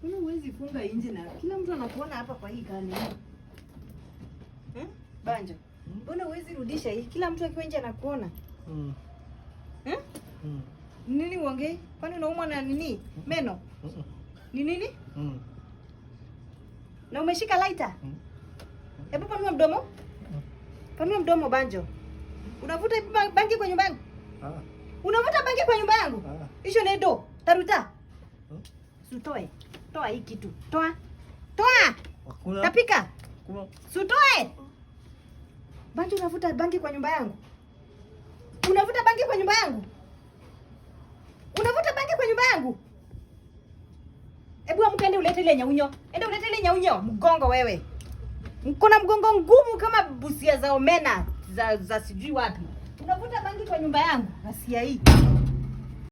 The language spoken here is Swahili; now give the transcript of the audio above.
Mbona huwezi funga nje na kila mtu anakuona hapa kwa hii gani? Banjo. Mbona huwezi rudisha hii? Kila mtu akiwa nje anakuona. Nini uongee? Kwani unaumwa na nini? Meno? Ni nini? Na umeshika lighter? Hebu panua mdomo. Panua mdomo Banjo. Unavuta bangi kwa nyumba yangu? Unavuta bangi kwa nyumba yangu? Hicho ni do. Taruta. Sutoe. Toa hii kitu. Toa. Toa. Tapika. Sutoe. Banjo, unavuta bangi kwa nyumba yangu? Unavuta bangi kwa nyumba yangu? Unavuta bangi kwa nyumba yangu? Hebu amka ende ulete ile nyaunyo. Ende ulete ile nyaunyo. Mgongo wewe. Mkona mgongo ngumu kama busia za omena za sijui wapi. Unavuta bangi kwa nyumba yangu? Asia hii.